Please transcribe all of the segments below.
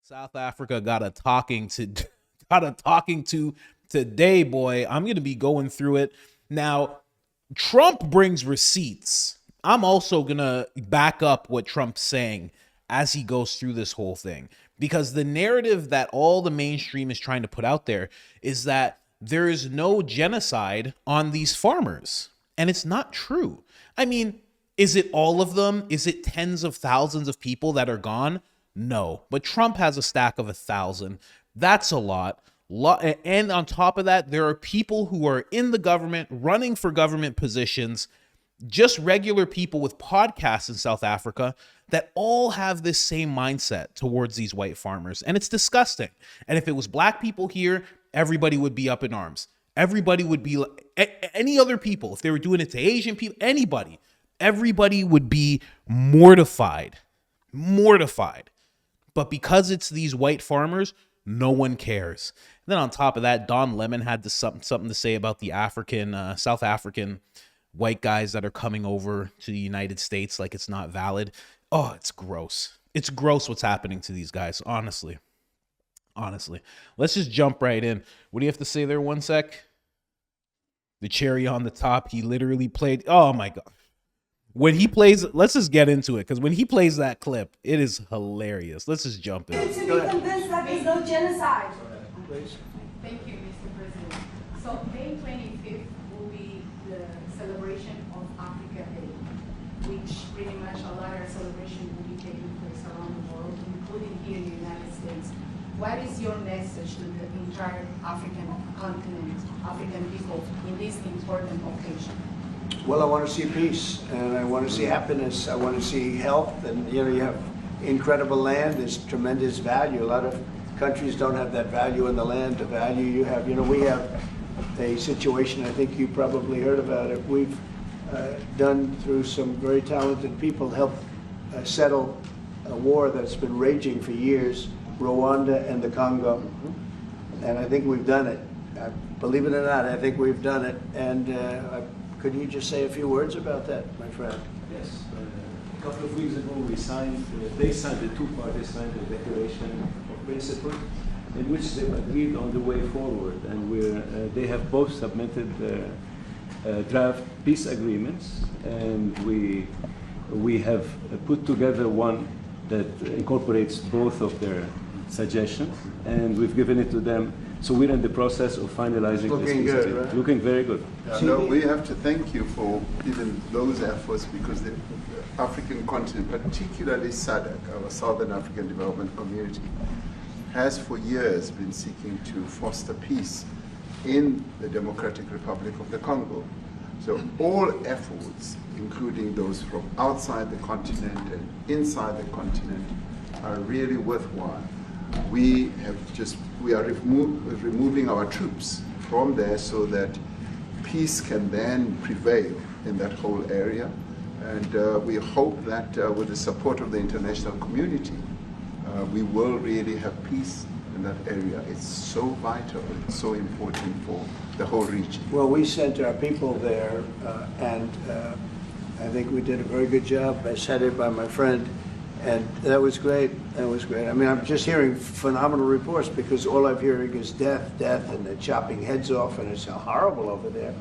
South Africa got a talking to got a talking to today, boy. I'm going to be going through it. Now, Trump brings receipts. I'm also going to back up what Trump's saying as he goes through this whole thing, because the narrative that all the mainstream is trying to put out there is that there is no genocide on these farmers, and it's not true. I mean, is it all of them? Is it tens of thousands of people that are gone? No, but Trump has a stack of 1,000. That's a lot. And on top of that, there are people who are in the government, running for government positions, just regular people with podcasts in South Africa that all have this same mindset towards these white farmers. And it's disgusting. And if it was black people here, everybody would be up in arms. Everybody would be any other people. If they were doing it to Asian people, anybody, everybody would be mortified. Mortified. But because it's these white farmers, no one cares. And then on top of that, Don Lemon had something to say about the South African white guys that are coming over to the United States like it's not valid. Oh, it's gross. It's gross what's happening to these guys, honestly. Honestly. Let's just jump right in. What do you have to say there, one sec? The cherry on the top, he literally played. Oh, my God. When he plays, let's just get into it, because when he plays that clip, it is hilarious. Let's just jump in. To be convinced that there's no genocide. Thank you, Mr. President. So May 25th will be the celebration of Africa Day, which pretty much a lot of celebration will be taking place around the world, including here in the United States. What is your message to the entire African continent, African people in this important occasion? Well, I want to see peace, and I want to see happiness. I want to see health, and you have incredible land. There's tremendous value. A lot of countries don't have that value in the land. The value you have. We have a situation. I think you probably heard about it. We've done through some very talented people helped settle a war that's been raging for years, Rwanda and the Congo, and I think we've done it. Believe it or not, I think we've done it, and. Could you just say a few words about that, my friend? Yes. A couple of weeks ago, the two parties signed a declaration of principle in which they agreed on the way forward. And they have both submitted draft peace agreements. And we have put together one that incorporates both of their suggestions. And we've given it to them. So we're in the process of finalizing this Looking peace good, agreement. right? Looking very good. No, we have to thank you for even those efforts, because the African continent, particularly SADC, our Southern African Development Community, has for years been seeking to foster peace in the Democratic Republic of the Congo. So all efforts, including those from outside the continent and inside the continent, are really worthwhile. We are removing our troops from there so that peace can then prevail in that whole area. And we hope that with the support of the international community, we will really have peace in that area. It's so vital, it's so important for the whole region. Well, we sent our people there, and I think we did a very good job, as headed by my friend. And that was great. That was great. I mean, I'm just hearing phenomenal reports, because all I'm hearing is death, and they're chopping heads off, and it's horrible over there.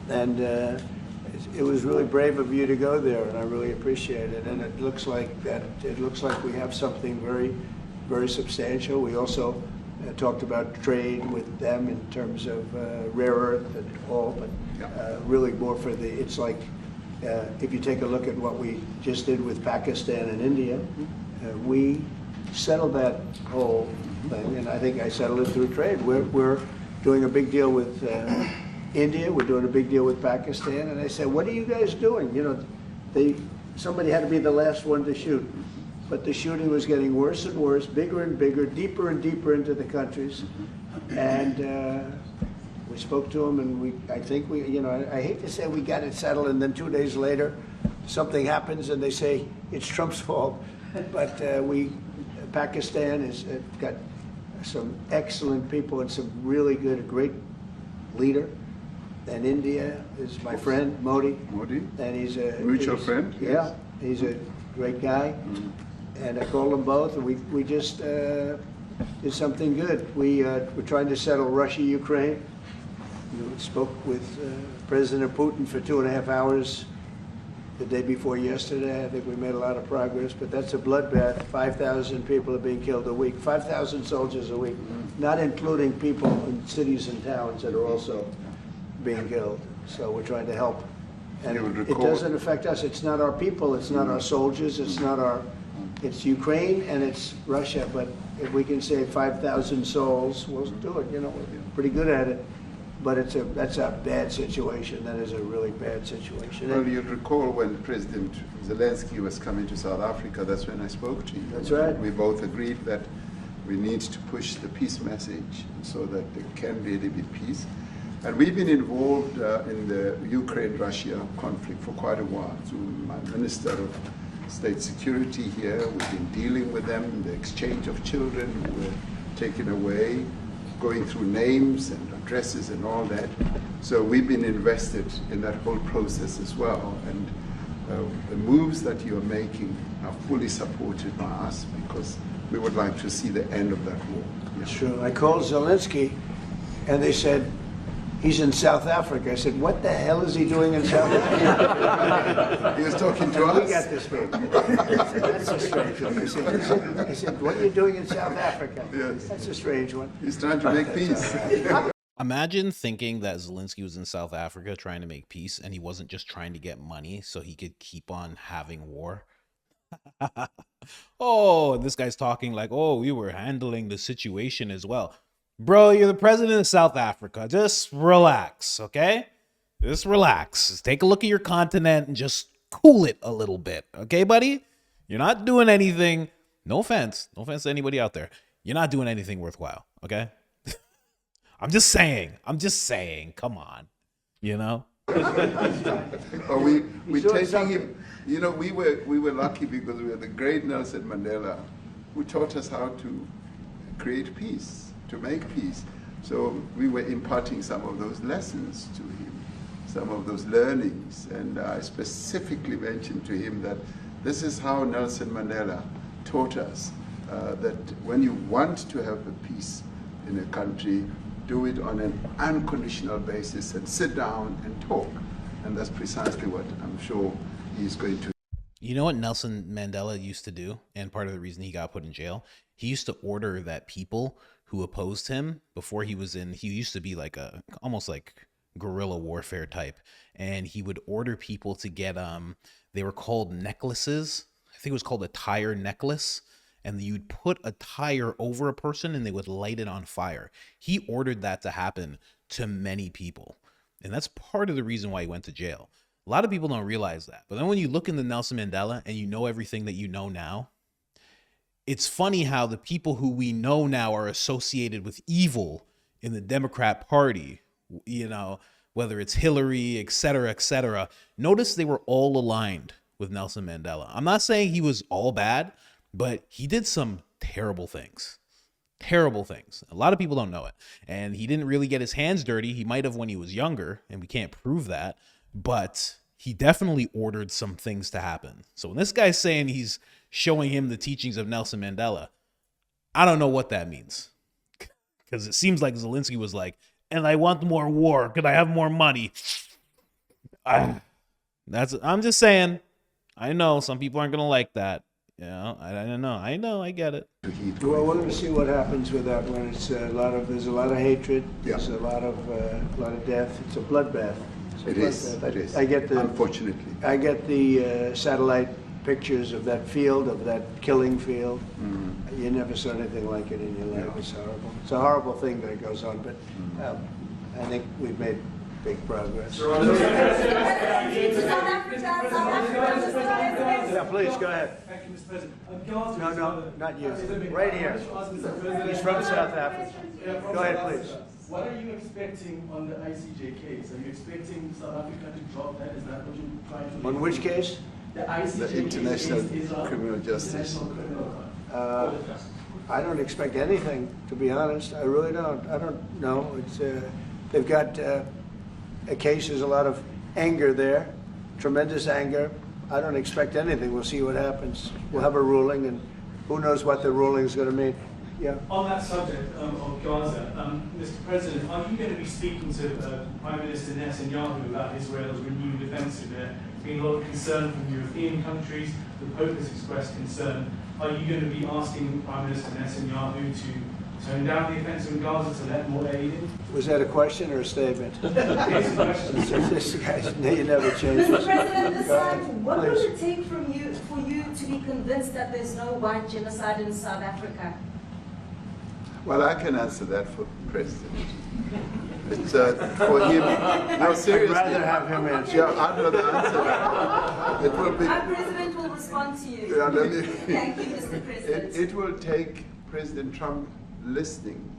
And it was really brave of you to go there, and I really appreciate it. And it looks like we have something very, very substantial. We also talked about trade with them in terms of rare earth and all, but really more for it's like. If you take a look at what we just did with Pakistan and India, we settled that whole thing, and I think I settled it through trade. We're doing a big deal with India, we're doing a big deal with Pakistan, and I said, what are you guys doing? Somebody had to be the last one to shoot, but the shooting was getting worse and worse, bigger and bigger, deeper and deeper into the countries, and we spoke to them, and I think I hate to say we got it settled, and then 2 days later, something happens, and they say it's Trump's fault. But Pakistan has got some excellent people and some really good, a great leader. And India is my friend, Modi. Modi? And he's Mutual friend? Yeah, he's a great guy. And I called them both, and we just did something good. We're trying to settle Russia, Ukraine. We spoke with President Putin for 2.5 hours the day before yesterday. I think we made a lot of progress, but that's a bloodbath. 5,000 people are being killed a week, 5,000 soldiers a week, not including people in cities and towns that are also being killed. So we're trying to help. And it doesn't affect us. It's not our people, it's not our soldiers, it's Ukraine and it's Russia, but if we can save 5,000 souls, we'll do it. You know, we're pretty good at it. But that's a bad situation. That is a really bad situation. Well, you'd recall when President Zelensky was coming to South Africa, that's when I spoke to you. That's right. We both agreed that we need to push the peace message so that there can really be peace. And we've been involved in the Ukraine-Russia conflict for quite a while. Through my Minister of State Security here, we've been dealing with them, the exchange of children who were taken away, going through names and addresses and all that. So we've been invested in that whole process as well. And the moves that you're making are fully supported by us because we would like to see the end of that war. It's true. I called Zelensky and they said, he's in South Africa. I said, what the hell is he doing in South Africa? He was talking to us. We got this big. That's a strange one. I said, what are you doing in South Africa? Yes. That's a strange one. He's trying to make peace. Imagine thinking that Zelensky was in South Africa trying to make peace and he wasn't just trying to get money so he could keep on having war. Oh, this guy's talking like, oh, we were handling the situation as well. Bro, you're the president of South Africa. Just relax, okay? Just relax. Just take a look at your continent and just cool it a little bit, okay, buddy? You're not doing anything. No offense. No offense to anybody out there. You're not doing anything worthwhile, okay? I'm just saying. Come on, you know? Or we taking him, you know, we were lucky because we had the great Nelson Mandela who taught us how to create peace, to make peace. So we were imparting some of those lessons to him, some of those learnings. And I specifically mentioned to him that this is how Nelson Mandela taught us that when you want to have a peace in a country, do it on an unconditional basis and sit down and talk. And that's precisely what I'm sure he's going to. You know what Nelson Mandela used to do? And part of the reason he got put in jail, he used to order that people who opposed him before he used to be like almost like guerrilla warfare type. And he would order people to get, they were called necklaces. I think it was called a tire necklace. And you'd put a tire over a person and they would light it on fire. He ordered that to happen to many people. And that's part of the reason why he went to jail. A lot of people don't realize that. But then when you look into Nelson Mandela and you know everything that you know now, it's funny how the people who we know now are associated with evil in the Democrat Party, you know, whether it's Hillary, et cetera, notice they were all aligned with Nelson Mandela. I'm not saying he was all bad, but he did some terrible things. Terrible things. A lot of people don't know it. And he didn't really get his hands dirty. He might have when he was younger, and we can't prove that. But he definitely ordered some things to happen. So when this guy's saying he's showing him the teachings of Nelson Mandela, I don't know what that means. Because it seems like Zelensky was like, and I want more war. Could I have more money? I'm just saying. I know some people aren't going to like that. Yeah, I don't know. I get it. Well, I wanted to see what happens with that one. It's there's a lot of hatred. There's a lot of death. It's a bloodbath. It is. Unfortunately. I get the satellite pictures of that field, of that killing field. You never saw anything like it in your life. It's horrible. It's a horrible thing that goes on, but I think we've made big progress. Yeah, please, go ahead. Thank you, Mr. President. No, not you. Right here. He's from South Africa. Go ahead, please. What are you expecting on the ICJ case? Are you expecting South Africa to drop that? Is that what you're trying to do? On which case? The ICJ The International case is Criminal Justice. International Criminal Court. I don't expect anything, to be honest. I really don't. I don't know. It's they've got a case. There's a lot of anger there, tremendous anger. I don't expect anything. We'll see what happens. We'll have a ruling, and who knows what the ruling is going to mean. Yeah. On that subject of Gaza, Mr. President, are you going to be speaking to Prime Minister Netanyahu about Israel's renewed offensive? There being a lot of concern from European countries. The Pope has expressed concern. Are you going to be asking Prime Minister Netanyahu to tone down the offensive in Gaza, to let more aid in? Was that a question or a statement? It's a question. This guy's, you never change. Mr. President, this time, what will Please. it take for you to be convinced that there's no white genocide in South Africa? Well, I can answer that for the President. It's, for him, no, seriously. I'd rather have him answer. Yeah, I'd rather answer that. It will be. Our president will respond to you. Yeah, let me- Thank you, Mr. President. It will take President Trump listening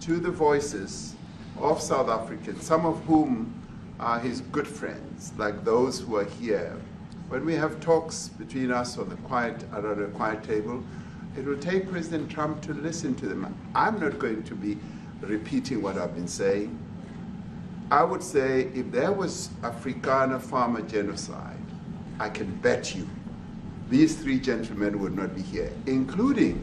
to the voices of South Africans, some of whom are his good friends, like those who are here. When we have talks between us on the around a quiet table, it will take President Trump to listen to them. I'm not going to be repeating what I've been saying. I would say if there was Afrikaner farmer genocide, I can bet you these three gentlemen would not be here, including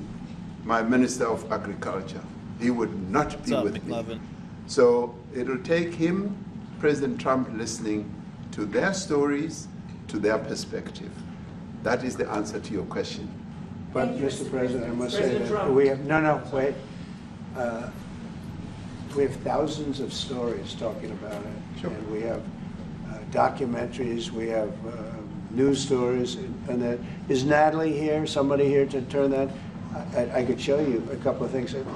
my Minister of Agriculture. He would not be with me. So it'll take him, President Trump, listening to their stories, to their perspective. That is the answer to your question. But, Thank you, Mr. Mr. President, I must say President that Trump. we have, no, wait. We have thousands of stories talking about it. Sure. And we have documentaries, we have news stories. And is Natalie here, somebody here to turn that? I could show you a couple of things, and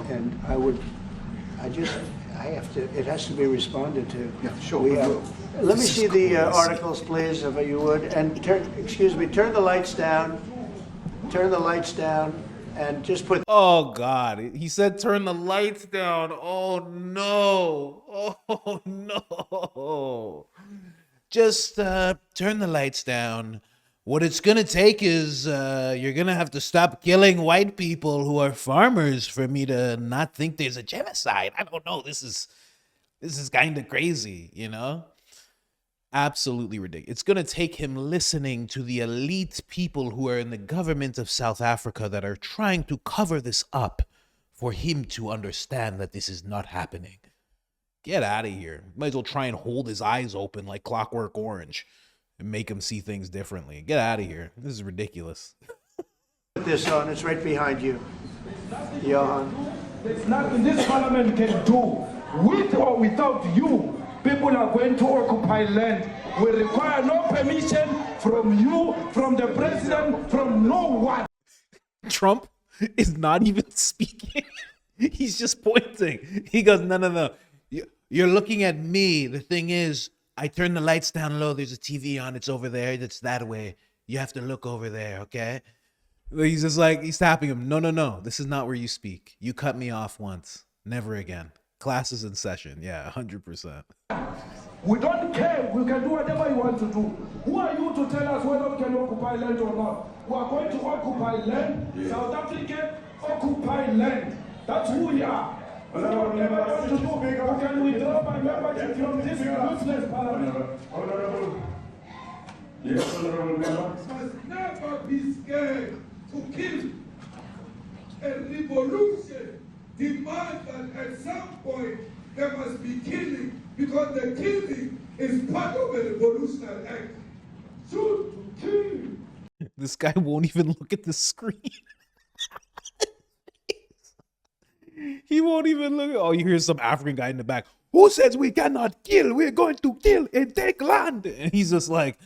it has to be responded to. Yeah, sure, We we have- will. Let me see the articles, please, if you would, and turn the lights down. Turn the lights down, and just put. Oh God. He said turn the lights down. Oh no. Oh no. Just turn the lights down. What it's gonna take is you're gonna have to stop killing white people who are farmers for me to not think there's a genocide. I don't know. This is kind of crazy, you know? Absolutely ridiculous. It's going to take him listening to the elite people who are in the government of South Africa that are trying to cover this up for him to understand that this is not happening. Get out of here. Might as well try and hold his eyes open like Clockwork Orange and make him see things differently. Get out of here. This is ridiculous. Put this on. It's right behind you, Johan. There's nothing this parliament can do. With or without you, people are going to occupy land. We require no permission from you, from the president, from no one. Trump is not even speaking. He's just pointing. He goes, no. You're looking at me. The thing is, I turn the lights down low. There's a TV on. It's over there. It's that way. You have to look over there, okay? He's just like, he's tapping him. No. This is not where you speak. You cut me off once. Never again. Class is in session. Yeah, 100%. We don't care. We can do whatever you want to do. Who are you to tell us whether we can occupy land or not? We are going to occupy land. Yeah. South Africa occupy land. That's who we are. Whatever we want to do, we can withdraw my membership from this useless parliament. Honorable. Yes, honorable member. Must never be scared to kill. A revolution demands that at some point there must be killing, because the killing is part of a revolutionary act. Shoot to kill. This guy won't even look at the screen. He won't even look. Oh, you hear some African guy in the back. Who says we cannot kill? We're going to kill and take land. And he's just like,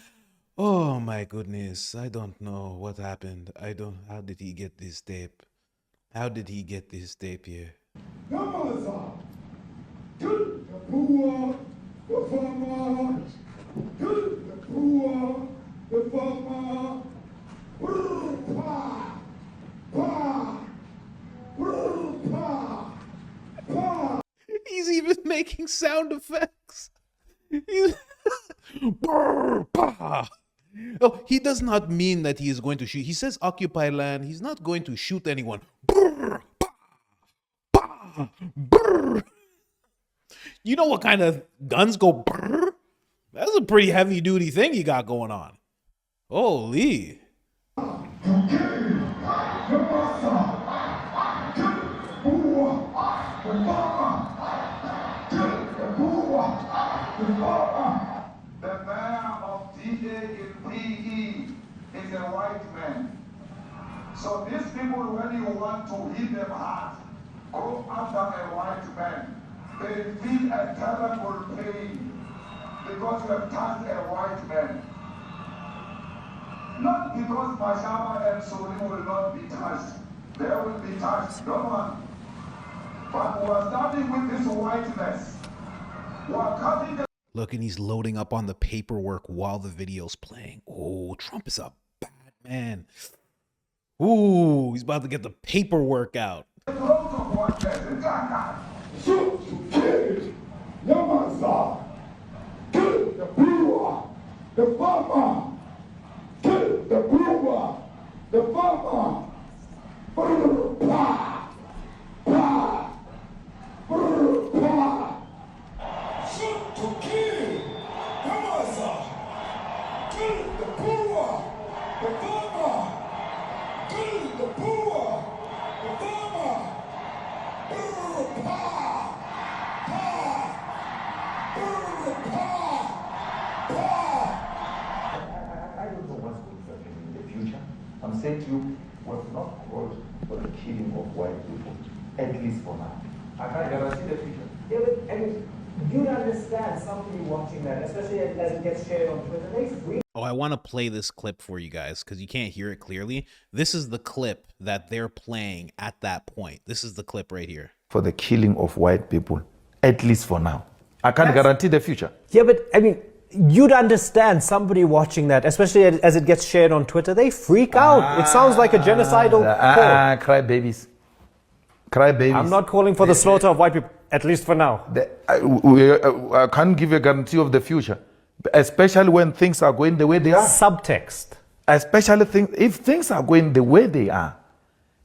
oh my goodness. I don't know what happened. How did he get this tape? How did he get this tape here? Numbers are kill the poor, the farmer, kill the poor, the farmer. Pa, pa, pa, pa. He's even making sound effects. He's Brr, bah. Oh, he does not mean that he is going to shoot. He says occupy land. He's not going to shoot anyone. Brr, bah, bah, brr. You know what kind of guns go brr? That's a pretty heavy duty thing you got going on. Holy. The mayor of DA in PE is a white man. So these people, when you want to hit them hard, go after a white man. They feel a terrible pain because you have touched a white man. Not because Pajama and Soli will not be touched. They will be touched, don't worry. But we are starting with this whiteness. We are cutting the Look, and he's loading up on the paperwork while the video's playing. Oh, Trump is a bad man. Ooh, he's about to get the paperwork out. throat of whiteness. Shoot to kill. Yamasa. Kill the brewer. The farmer. Kill the brewer. The farmer. Brr, pa. Pa. Brr, pa. Shoot to kill. Yamasa. Kill the brewer. The farmer. Kill the brewer. The farmer. Brr, pa. Pa. Brr, pa. Pa. I don't know what's going to happen in the future. I'm saying to you, we're not called for the killing of white people, at least for now. I can't guarantee the future. Yeah, but, I mean, you'd understand somebody watching that, especially as it gets shared on Twitter. They freak. Oh, I want to play this clip for you guys because you can't hear it clearly. This is the clip that they're playing at that point. This is the clip right here. For the killing of white people, at least for now. I can't guarantee the future. Yeah, but I mean, you'd understand somebody watching that, especially as it gets shared on Twitter. They freak out. It sounds like a genocidal call. Cry babies. Cry babies. I'm not calling for the slaughter of white people, at least for now. I can't give a guarantee of the future, especially when things are going the way they are. Subtext. Especially if things are going the way they are,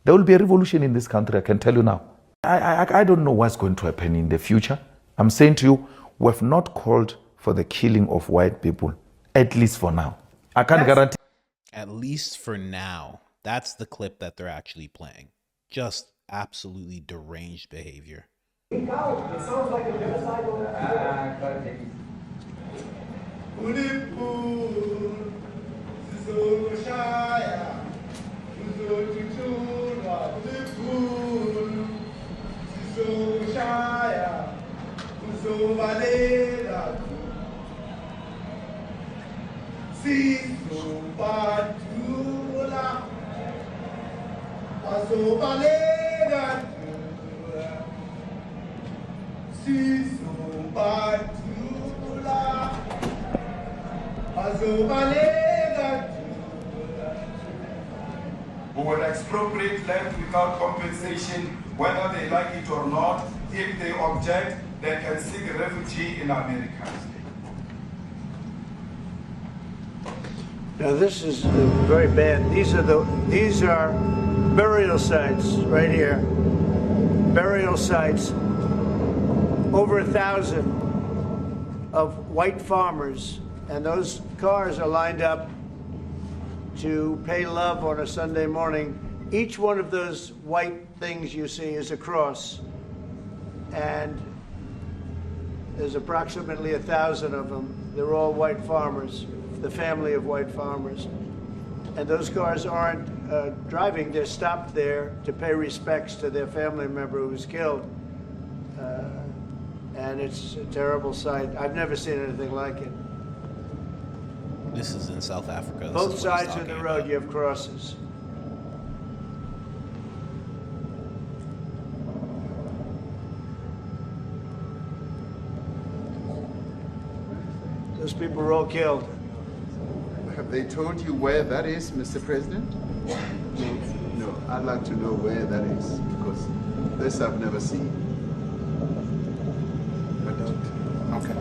there will be a revolution in this country, I can tell you now. I don't know what's going to happen in the future. I'm saying to you, we've not called for the killing of white people, at least for now. I can't guarantee. At least for now. That's the clip that they're actually playing. Just absolutely deranged behavior. Freak out. It sounds like a genocidal call. Who will expropriate land without compensation, whether they like it or not. If they object, they can seek refugee in America. Now this is very bad. These are burial sites right here. Burial sites. Over 1,000 of white farmers, and those cars are lined up to pay love on a Sunday morning. Each one of those white things you see is a cross, and there's approximately 1,000 of them. They're all white farmers, the family of white farmers. And those cars aren't driving, they're stopped there to pay respects to their family member who was killed. And it's a terrible sight. I've never seen anything like it. This is in South Africa. This Both is what he's sides of the talking road, about. you have crosses. Those people were all killed. Have they told you where that is, Mr. President? No, I'd like to know where that is, because this I've never seen. But okay.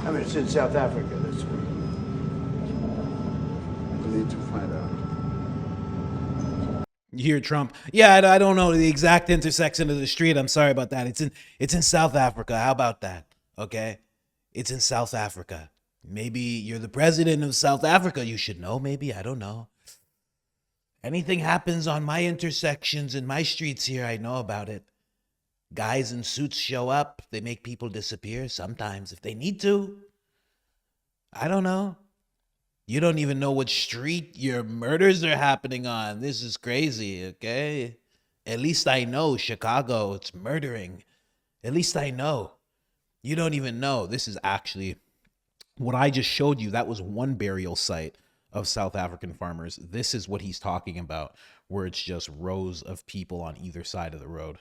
I mean, it's in South Africa. That's where. We need to find out. You hear Trump? Yeah, I don't know the exact intersection of the street. I'm sorry about that. It's in South Africa. How about that? Okay, it's in South Africa. Maybe you're the president of South Africa. You should know, maybe. I don't know. Anything happens on my intersections in my streets here, I know about it. Guys in suits show up. They make people disappear sometimes if they need to. I don't know. You don't even know what street your murders are happening on. This is crazy, okay? At least I know Chicago, it's murdering. At least I know. You don't even know. This is actually what I just showed you. That was one burial site of South African farmers. This is what he's talking about, where it's just rows of people on either side of the road.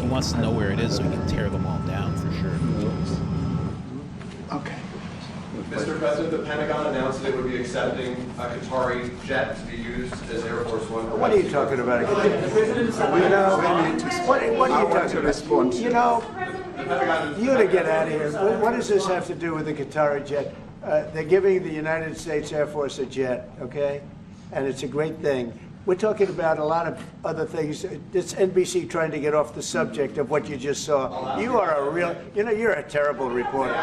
He wants to know where it is so he can tear them all down for sure. Okay. Mr. President, the Pentagon announced that it would be accepting a Qatari jet to be used as Air Force One. What are you talking about? You know, what are you talking about? You know, you to get out of here. What does this have to do with the Qatari jet? They're giving the United States Air Force a jet, okay? And it's a great thing. We're talking about a lot of other things. It's NBC trying to get off the subject of what you just saw. You are a real, you know, you're a terrible reporter.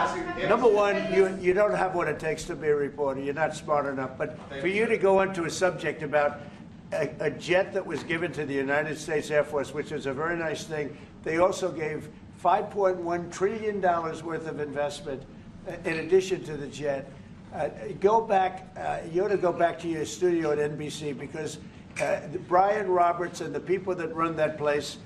Number one, you don't have what it takes to be a reporter. You're not smart enough. But for you to go into a subject about a jet that was given to the United States Air Force, which is a very nice thing, they also gave $5.1 trillion worth of investment in addition to the jet. Go back, you ought to go back to your studio at NBC because Brian Roberts and the people that run that place,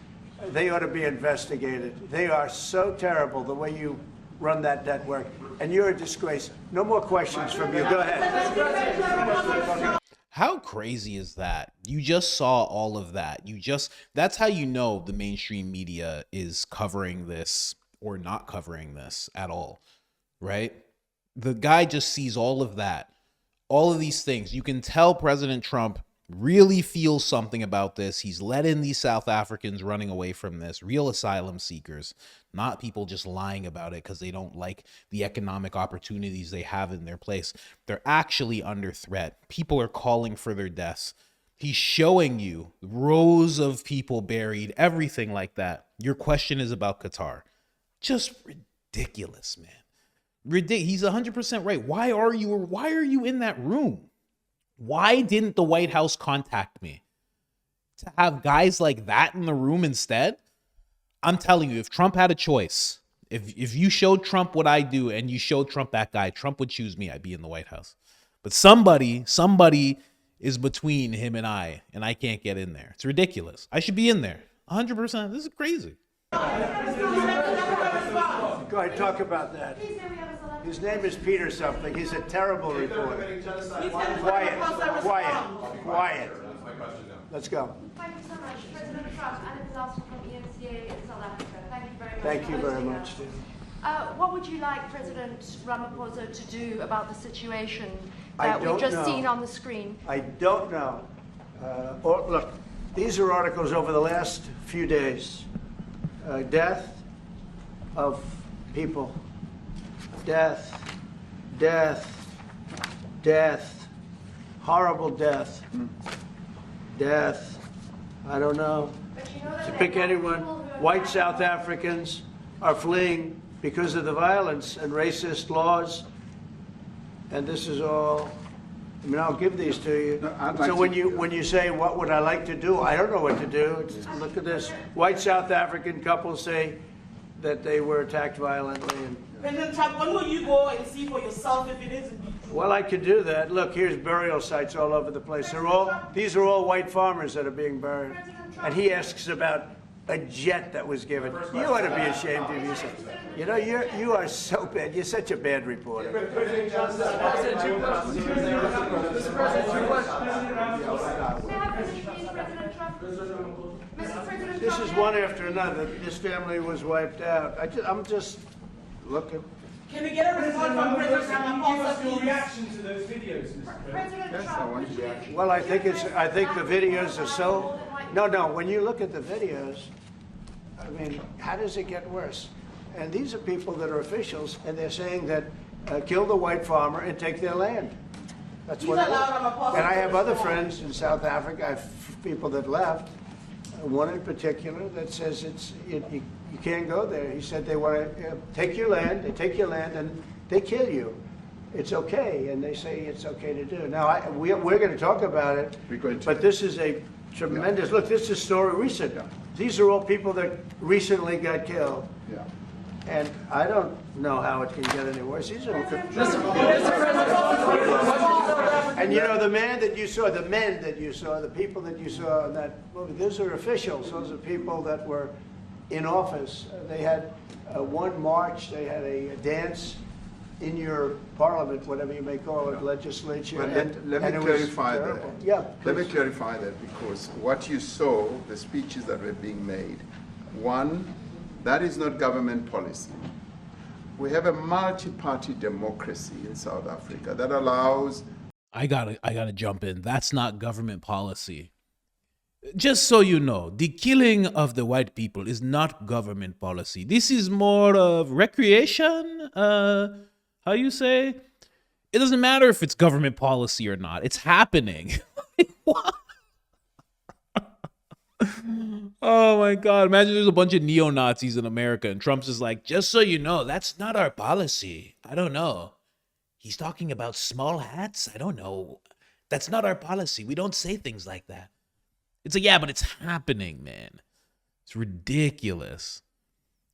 they ought to be investigated. They are so terrible the way you run that network, and you're a disgrace. No more questions from you. Go ahead. How crazy is that? You just saw all of that. That's how you know the mainstream media is covering this or not covering this at all, right? The guy just sees all of that, all of these things. You can tell President Trump really feels something about this. He's let in these South Africans running away from this, real asylum seekers, not people just lying about it because they don't like the economic opportunities they have in their place. They're actually under threat. People are calling for their deaths. He's showing you rows of people buried, everything like that. Your question is about Qatar. Just ridiculous, man. He's 100% right. Why are you in that room? Why didn't the White House contact me? To have guys like that in the room instead? I'm telling you, if Trump had a choice, if you showed Trump what I do and you showed Trump that guy, Trump would choose me. I'd be in the White House. But somebody is between him and I can't get in there. It's ridiculous. I should be in there. 100%. This is crazy. Go ahead, talk about that. His name is Peter something. He's a terrible reporter. Quiet. Let's go. Thank you so much. President Trump, Anna Disaster from EMCA in South Africa. Thank you very much. Thank you very much. What would you like President Ramaphosa to do about the situation that we've just seen on the screen? I don't know. Look, these are articles over the last few days. Death of people. Death. Horrible death. Death. I don't know. To pick anyone. White South Africans are fleeing because of the violence and racist laws. And this is all, I mean, I'll give these to you. So when you say, what would I like to do? I don't know what to do. Look at this. White South African couple say that they were attacked violently. And, President Trump, when will you go and see for yourself if it is indeed true? well, I could do that. Look, here's burial sites all over the place. These are all white farmers that are being buried. And he asks about a jet that was given. You ought to be ashamed of yourself. You know, you are so bad. You're such a bad reporter. This is one after another. This family was wiped out. I'm just looking. Can we get a report from President Ramaphosa, Your reaction to those videos, Mr. President? Yes, I want your reaction. Well, I think the videos are so. No. When you look at the videos, I mean, how does it get worse? And these are people that are officials, and they're saying that kill the white farmer and take their land. That's what it is. And I have other friends in South Africa. I have people that left. One in particular that says you can't go there. He said they want to take your land. They take your land and they kill you. It's okay, and they say it's okay to do. Now we're going to talk about it. But this is a tremendous look. This is a story recent. These are all people that recently got killed. Yeah. And I don't know how it can get any worse. These are and you know, the men that you saw, the people that you saw in that movie, those are officials. Those are people that were in office. They had one march, they had a dance in your parliament, whatever you may call it, legislature. Well, let me clarify that. Yeah, let me clarify that, because what you saw, the speeches that were being made, one, that is not government policy. We have a multi-party democracy in South Africa that allows... I gotta jump in. That's not government policy. Just so you know, the killing of the white people is not government policy. This is more of recreation. How you say? It doesn't matter if it's government policy or not. It's happening. Oh my God. Imagine there's a bunch of neo-Nazis in America and Trump's is like, just so you know, that's not our policy. I don't know. He's talking about small hats? I don't know. That's not our policy. We don't say things like that. It's like, yeah, but it's happening, man. It's ridiculous.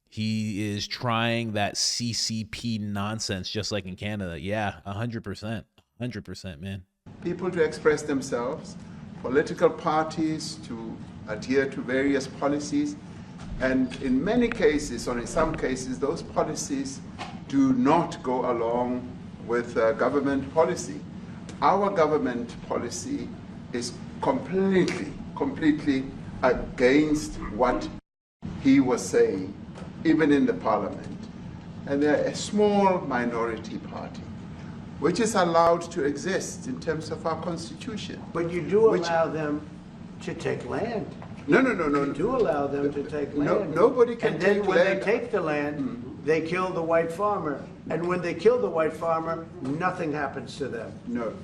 He is trying that CCP nonsense just like in Canada. Yeah, 100%. 100%, man. People to express themselves, political parties to adhere to various policies, and in many cases, or in some cases, those policies do not go along with government policy. Our government policy is completely against what he was saying, even in the parliament. And they're a small minority party, which is allowed to exist in terms of our constitution. But you do allow them to take land. No. You do allow them to take land. Nobody can take land. And then when they take the land, they kill the white farmer. And when they kill the white farmer, nothing happens to them. No,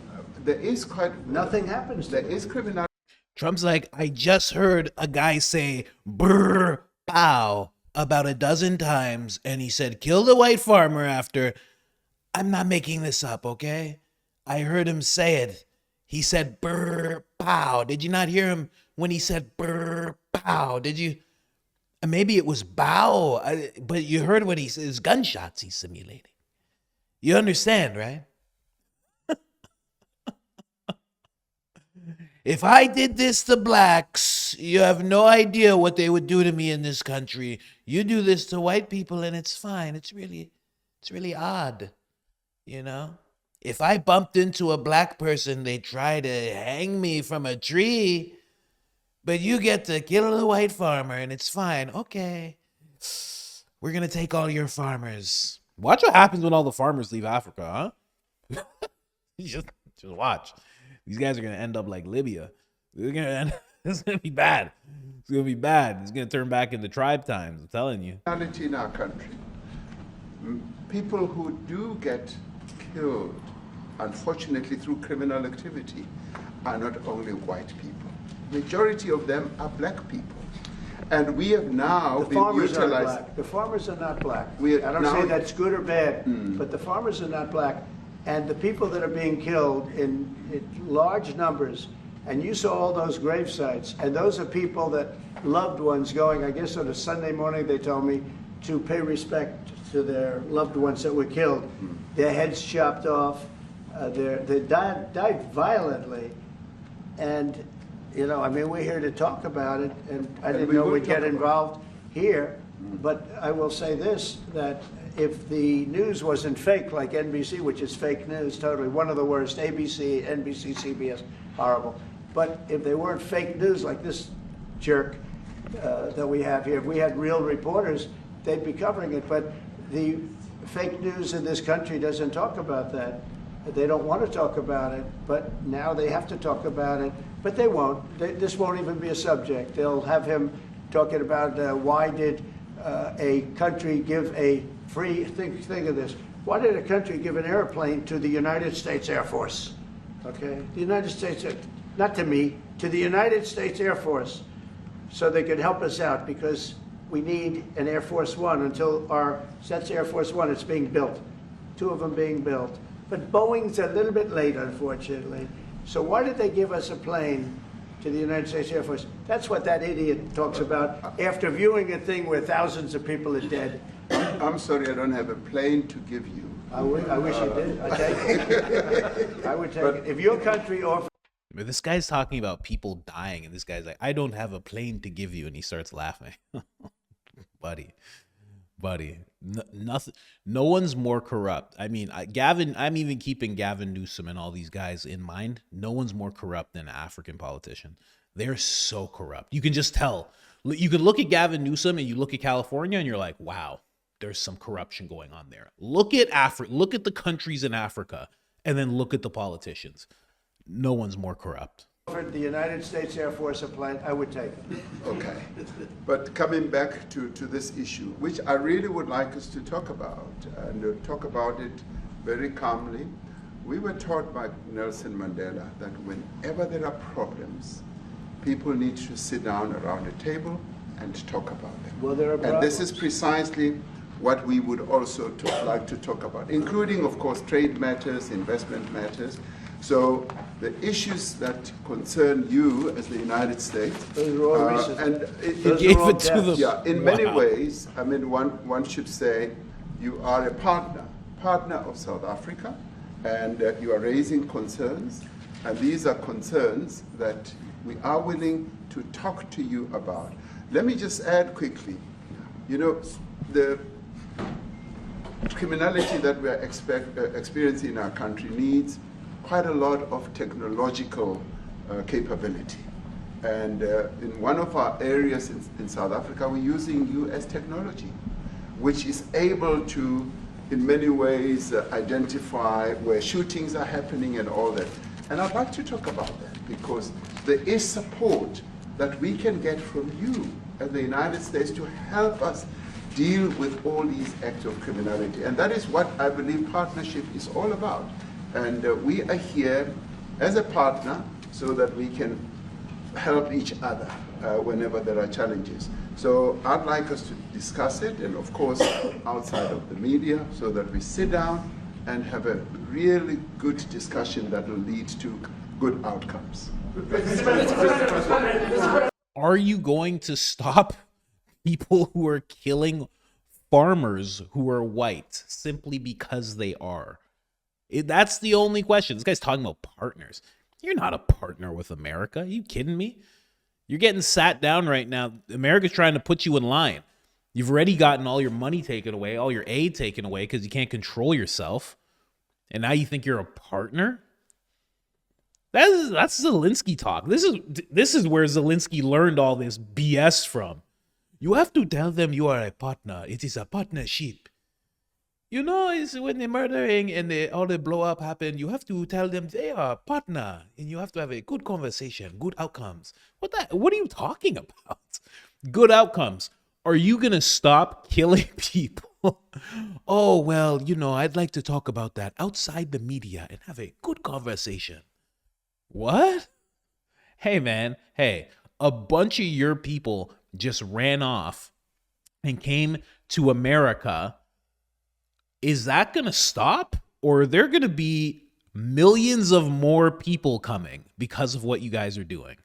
there is nothing happens to them. There is criminality. Trump's like, I just heard a guy say brr, pow about a dozen times, and he said, kill the white farmer after. I'm not making this up, okay? I heard him say it. He said brr, pow. Did you not hear him when he said brr, pow? Did you? Maybe it was bow, but you heard what he said. It's gunshots he's simulating. You understand, right? If I did this to blacks, you have no idea what they would do to me in this country. You do this to white people and it's fine. It's really odd, you know? If I bumped into a black person, they try to hang me from a tree, but you get to kill the white farmer and it's fine. Okay, we're going to take all your farmers. Watch what happens when all the farmers leave Africa, huh? just watch. These guys are going to end up like Libya. It's going to be bad. It's going to be bad. It's going to turn back into tribe times. I'm telling you. In our country, people who do get killed, unfortunately, through criminal activity, are not only white people. Majority of them are black people. And we have now been utilized. The farmers are not black. I don't now say that's good or bad, but the farmers are not black. And the people that are being killed in large numbers, and you saw all those grave sites, and those are people that loved ones going, I guess on a Sunday morning, they told me, to pay respect to their loved ones that were killed. Their heads chopped off, they died violently. And, you know, I mean, we're here to talk about it, and I didn't know we'd get involved here, but I will say this, that if the news wasn't fake like NBC, which is fake news, totally, one of the worst, ABC, NBC, CBS, horrible. But if they weren't fake news like this jerk that we have here, if we had real reporters, they'd be covering it. But the fake news in this country doesn't talk about that. They don't want to talk about it, but now they have to talk about it. But they won't. This won't even be a subject. They'll have him talking about why did a country give a free, think of this, why did a country give an airplane to the United States Air Force? Okay, the United States, not to me, to the United States Air Force, so they could help us out, because we need an Air Force One until that's Air Force One, it's being built. 2 of them being built. But Boeing's a little bit late, unfortunately. So why did they give us a plane to the United States Air Force? That's what that idiot talks about after viewing a thing where thousands of people are dead. I'm sorry, I don't have a plane to give you. I wish you did. I take it. I would take it. If your country offers. This guy's talking about people dying, and this guy's like, I don't have a plane to give you, and he starts laughing. buddy, nothing. No one's more corrupt. I mean, Gavin. I'm even keeping Gavin Newsom and all these guys in mind. No one's more corrupt than an African politician. They're so corrupt. You can just tell. You can look at Gavin Newsom and you look at California, and you're like, wow, there's some corruption going on there. Look at Africa. Look at the countries in Africa, and then look at the politicians. No one's more corrupt. Offered the United States Air Force a plane, I would take it. Okay. But coming back to this issue, which I really would like us to talk about, and talk about it very calmly. We were taught by Nelson Mandela that whenever there are problems, people need to sit down around a table and talk about them. Well, there are problems. And this is precisely what we would also like to talk about, including, of course, trade matters, investment matters. So the issues that concern you as the United States, and in many ways, I mean, one should say you are a partner of South Africa, and you are raising concerns, and these are concerns that we are willing to talk to you about. Let me just add quickly, you know, the criminality that we are experiencing in our country needs quite a lot of technological capability. And in one of our areas in South Africa, we're using US technology, which is able to, in many ways, identify where shootings are happening and all that. And I'd like to talk about that, because there is support that we can get from you as the United States to help us deal with all these acts of criminality. And that is what I believe partnership is all about. And we are here as a partner so that we can help each other whenever there are challenges. So I'd like us to discuss it, and of course outside of the media, so that we sit down and have a really good discussion that will lead to good outcomes. Are you going to stop people who are killing farmers who are white simply because they are? That's the only question. This guy's talking about partners. You're not a partner with America. Are you kidding me? You're getting sat down right now. America's trying to put you in line. You've already gotten all your money taken away, all your aid taken away because you can't control yourself. And now you think you're a partner? That's Zelensky talk. This is where Zelensky learned all this BS from. You have to tell them you are a partner. It is a partnership. You know, it's when they're murdering and all the blow up happen, you have to tell them they are a partner, and you have to have a good conversation, good outcomes. What are you talking about? Good outcomes. Are you going to stop killing people? Oh, well, you know, I'd like to talk about that outside the media and have a good conversation. What? Hey, man. Hey, a bunch of your people just ran off and came to America. Is that going to stop? Or are there going to be millions of more people coming because of what you guys are doing?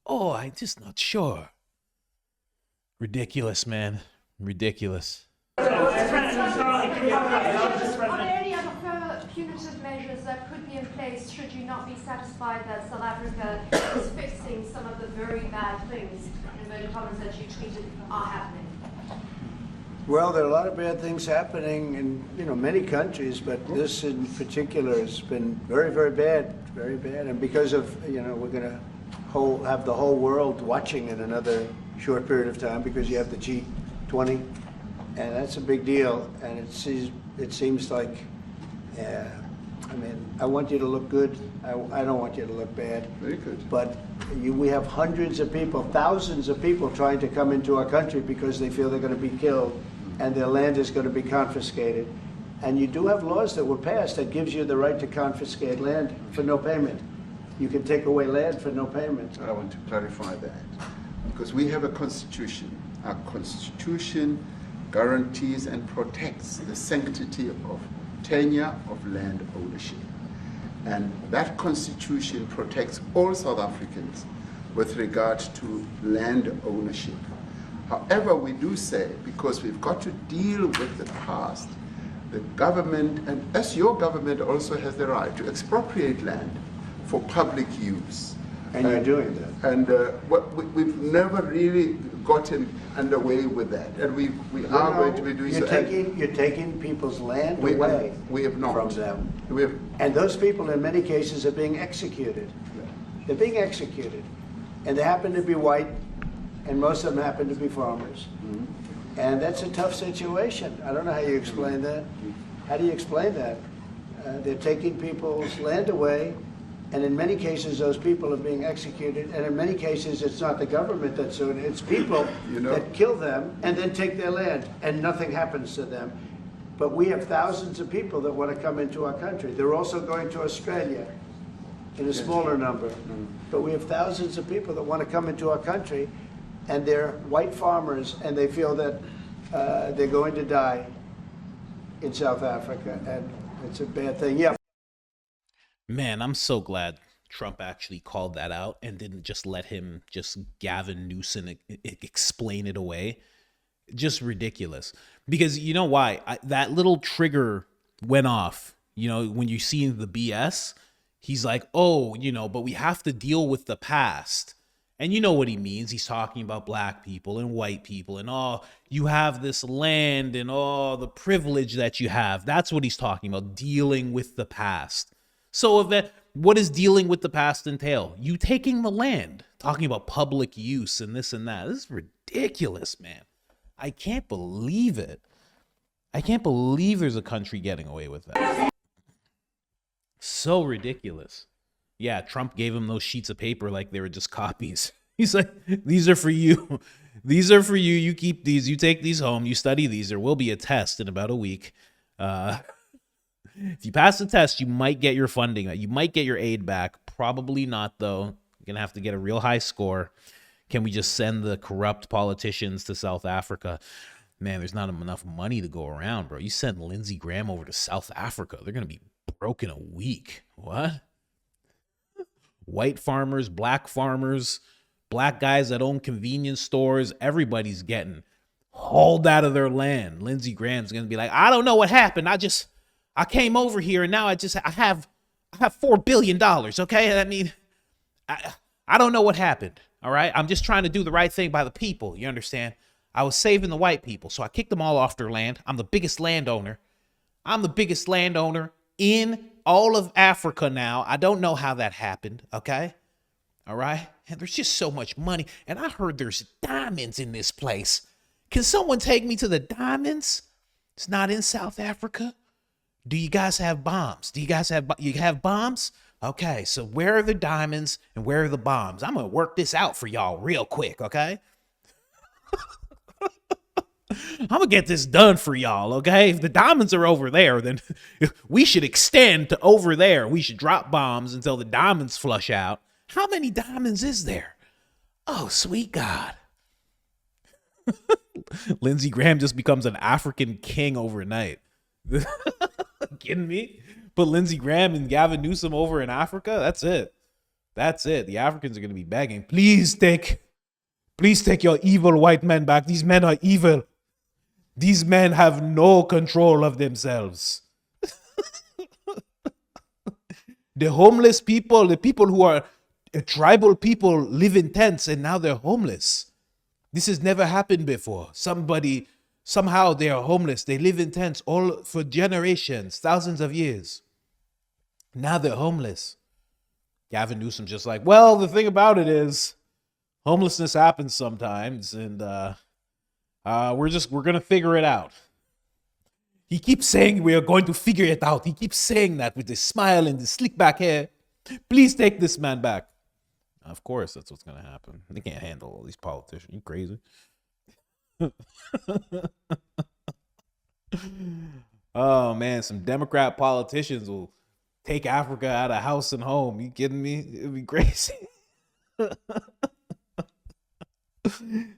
Oh, I'm just not sure. Ridiculous, man. Ridiculous. Are there any other further punitive measures that could be in place should you not be satisfied that South Africa is fixing some of the very bad things, in inverted commas, that you tweeted are happening? Well, there are a lot of bad things happening in many countries, but this in particular has been very, very bad, very bad. And because of we're going to have the whole world watching in another short period of time, because you have the G20, and that's a big deal. And it seems like, I mean, I want you to look good. I don't want you to look bad. Very good. But We have hundreds of people, thousands of people trying to come into our country because they feel they're going to be killed and their land is going to be confiscated. And you do have laws that were passed that gives you the right to confiscate land for no payment. You can take away land for no payment. I want to clarify that because we have a constitution. Our constitution guarantees and protects the sanctity of tenure of land ownership. And that constitution protects all South Africans with regard to land ownership. However, we do say, because we've got to deal with the past, the government, and as your government also has the right to expropriate land for public use. And you're doing that. And we've never really gotten underway with that. And we are going to be doing so. You're taking people's land away we have not. from them. We have, And those people, in many cases, are being executed. They're being executed. And they happen to be white, and most of them happen to be farmers. And that's a tough situation. I don't know how you explain that. How do you explain that? They're taking people's land away, and in many cases, those people are being executed. And in many cases, it's not the government that's doing it. It's people that kill them and then take their land, and nothing happens to them. But we have thousands of people that want to come into our country. They're also going to Australia in a smaller number. But we have thousands of people that want to come into our country, and they're white farmers, and they feel that they're going to die in South Africa, and it's a bad thing. Yeah. Man, I'm so glad Trump actually called that out and didn't just let him just Gavin Newsom explain it away. Just ridiculous. Because you know why? That little trigger went off. You know, when you see the BS, he's like, oh, you know, but we have to deal with the past. And you know what he means. He's talking about black people and white people and, oh, you have this land and all the privilege that you have. That's what he's talking about, dealing with the past. So what does dealing with the past entail? You taking the land, talking about public use and this and that. This is ridiculous, man. I can't believe it. I can't believe there's a country getting away with that. So ridiculous. Yeah, Trump gave him those sheets of paper like they were just copies. He's like, these are for you. These are for you. You keep these. You take these home. You study these. There will be a test in about a week. If you pass the test, you might get your funding. You might get your aid back. Probably not, though. You're going to have to get a real high score. Can we just send the corrupt politicians to South Africa? Man, there's not enough money to go around, bro. You send Lindsey Graham over to South Africa, they're going to be broke in a week. What? White farmers, black guys that own convenience stores, everybody's getting hauled out of their land. Lindsey Graham's going to be like, I don't know what happened. I came over here and now I have $4 billion. Okay. I mean, I don't know what happened. All right. I'm just trying to do the right thing by the people. You understand? I was saving the white people. So I kicked them all off their land. I'm the biggest landowner. I'm the biggest landowner in all of Africa now. I don't know how that happened. Okay. All right. And there's just so much money. And I heard there's diamonds in this place. Can someone take me to the diamonds? It's not in South Africa. Do you guys have bombs? You have bombs? Okay, so where are the diamonds and where are the bombs? I'm going to work this out for y'all real quick, okay? I'm going to get this done for y'all, okay? If the diamonds are over there, then we should extend to over there. We should drop bombs until the diamonds flush out. How many diamonds is there? Oh, sweet God. Lindsey Graham just becomes an African king overnight. Kidding me? Put Lindsey Graham and Gavin Newsom over in Africa? That's it. That's it. The Africans are going to be begging, please take your evil white men back. These men are evil. These men have no control of themselves. The homeless people, the people who are tribal people, live in tents and now they're homeless. This has never happened before. Somehow they are homeless. They live in tents all for generations, thousands of years. Now they're homeless. Gavin Newsom's just like, well, the thing about it is homelessness happens sometimes, and we're going to figure it out. He keeps saying we are going to figure it out. He keeps saying that with this smile and this slick back hair. Please take this man back. Of course, that's what's gonna happen. They can't handle all these politicians. You crazy? Oh man, some Democrat politicians will take Africa out of house and home. You kidding me? It'd be crazy.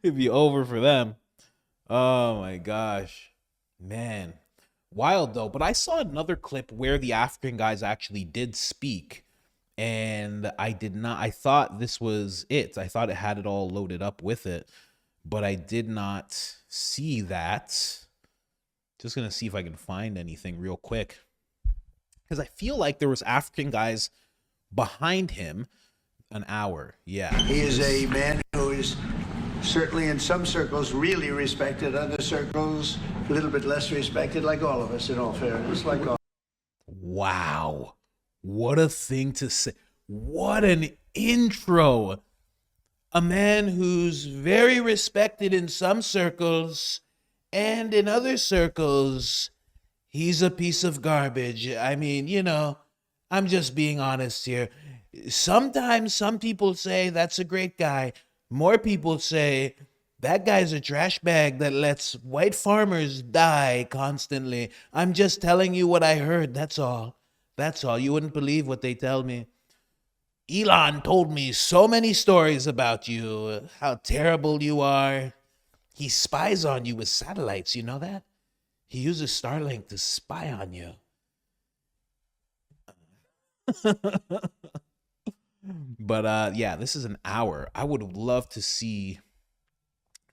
It'd be over for them. Oh my gosh, man, wild though. But I saw another clip where the African guys actually did speak, and I did not. I thought this was it. I thought it had it all loaded up with it, but I did not see that. Just gonna see if I can find anything real quick, because I feel like there was African guys behind him. An hour, yeah. He is a man who is certainly in some circles really respected, other circles a little bit less respected, like all of us, in all fairness, like all. Wow, what a thing to say. What an intro. A man who's very respected in some circles, and in other circles, he's a piece of garbage. I mean, you know, I'm just being honest here. Sometimes some people say that's a great guy. More people say that guy's a trash bag that lets white farmers die constantly. I'm just telling you what I heard. That's all. That's all. You wouldn't believe what they tell me. Elon told me so many stories about you, how terrible you are. He spies on you with satellites. You know that? He uses Starlink to spy on you. But yeah, this is an hour. I would love to see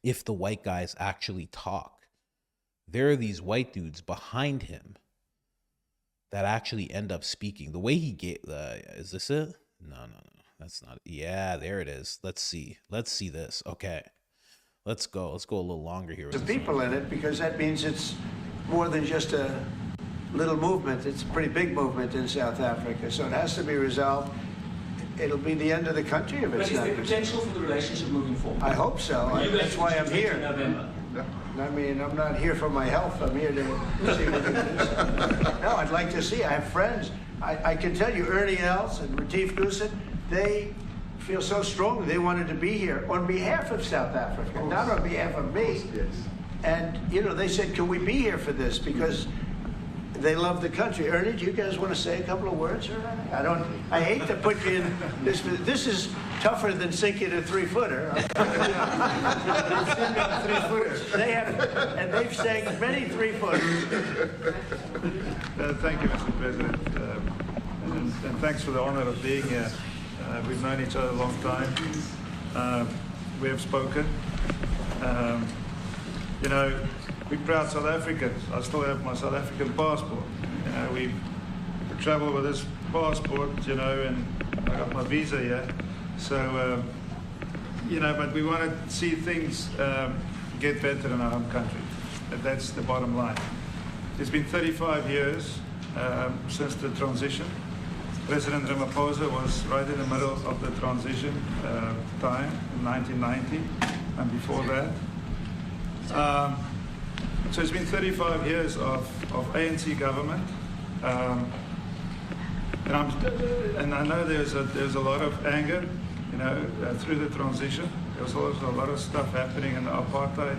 if the white guys actually talk. There are these white dudes behind him that actually end up speaking. The way he gave, is this it? No, that's not it. Yeah, there it is. Let's see this. Okay, let's go a little longer here. There's people in it, because that means it's more than just a little movement. It's a pretty big movement in South Africa, so it has to be resolved. It'll be the end of the country if it's not. But is there potential for the relationship moving forward? I hope so. That's why I'm here. November. I mean, I'm not here for my health. I'm here to see what it is. No, I'd like to see. I have friends. I can tell you, Ernie Els and Retief Goosen, they feel so strongly they wanted to be here on behalf of South Africa, not on behalf of me. Yes. And, you know, they said, can we be here for this? Because they love the country. Ernie, do you guys want to say a couple of words? I hate to put you in this. This is tougher than sinking a 3-footer. They have, and they've sank many 3-footers. Thank you, Mr. President. And thanks for the honor of being here. We've known each other a long time. We have spoken. You know, we're proud South Africans. I still have my South African passport. You know, we travel with this passport, you know, and I got my visa here. So, you know, but we want to see things get better in our home country. That's the bottom line. It's been 35 years since the transition. President Ramaphosa was right in the middle of the transition time in 1990 and before that. So it's been 35 years of ANC government, and I know there's a lot of anger, you know, through the transition. There was also a lot of stuff happening in the apartheid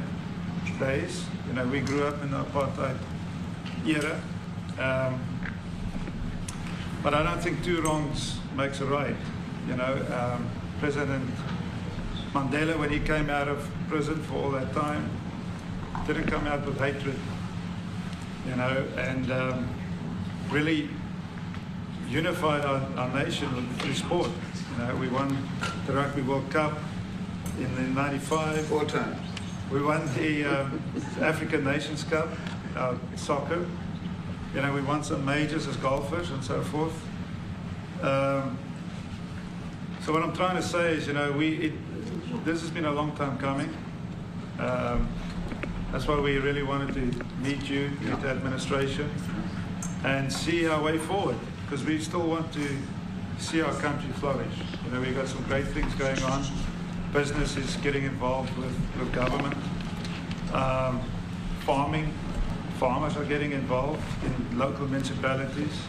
days. You know, we grew up in the apartheid era, but I don't think two wrongs makes a right. You know, President Mandela, when he came out of prison for all that time, didn't come out with hatred, you know, and really unified our nation through sport. You know, we won the Rugby World Cup in '95. 4 times. We won the African Nations Cup, soccer. You know, we won some majors as golfers and so forth. So what I'm trying to say is, you know, this has been a long time coming. That's why we really wanted to meet you, meet the administration, and see our way forward, because we still want to see our country flourish. You know, we've got some great things going on. Business is getting involved with government. Farmers are getting involved in local municipalities,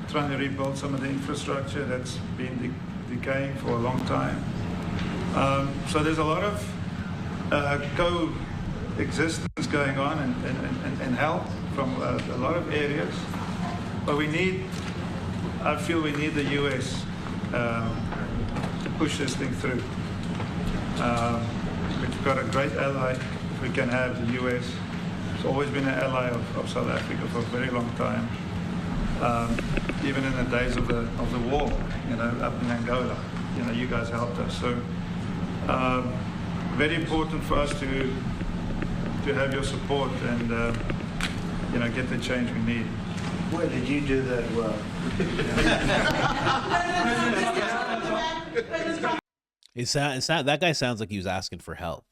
trying to rebuild some of the infrastructure that's been decaying for a long time. So there's a lot of coexistence going on and help from a lot of areas. But I feel we need the US to push this thing through. We've got a great ally if we can have the US. It's always been an ally of South Africa for a very long time. Even in the days of the war, up in Angola, you guys helped us. So very important for us to have your support and get the change we need. Where did you do that well? That guy sounds like he was asking for help.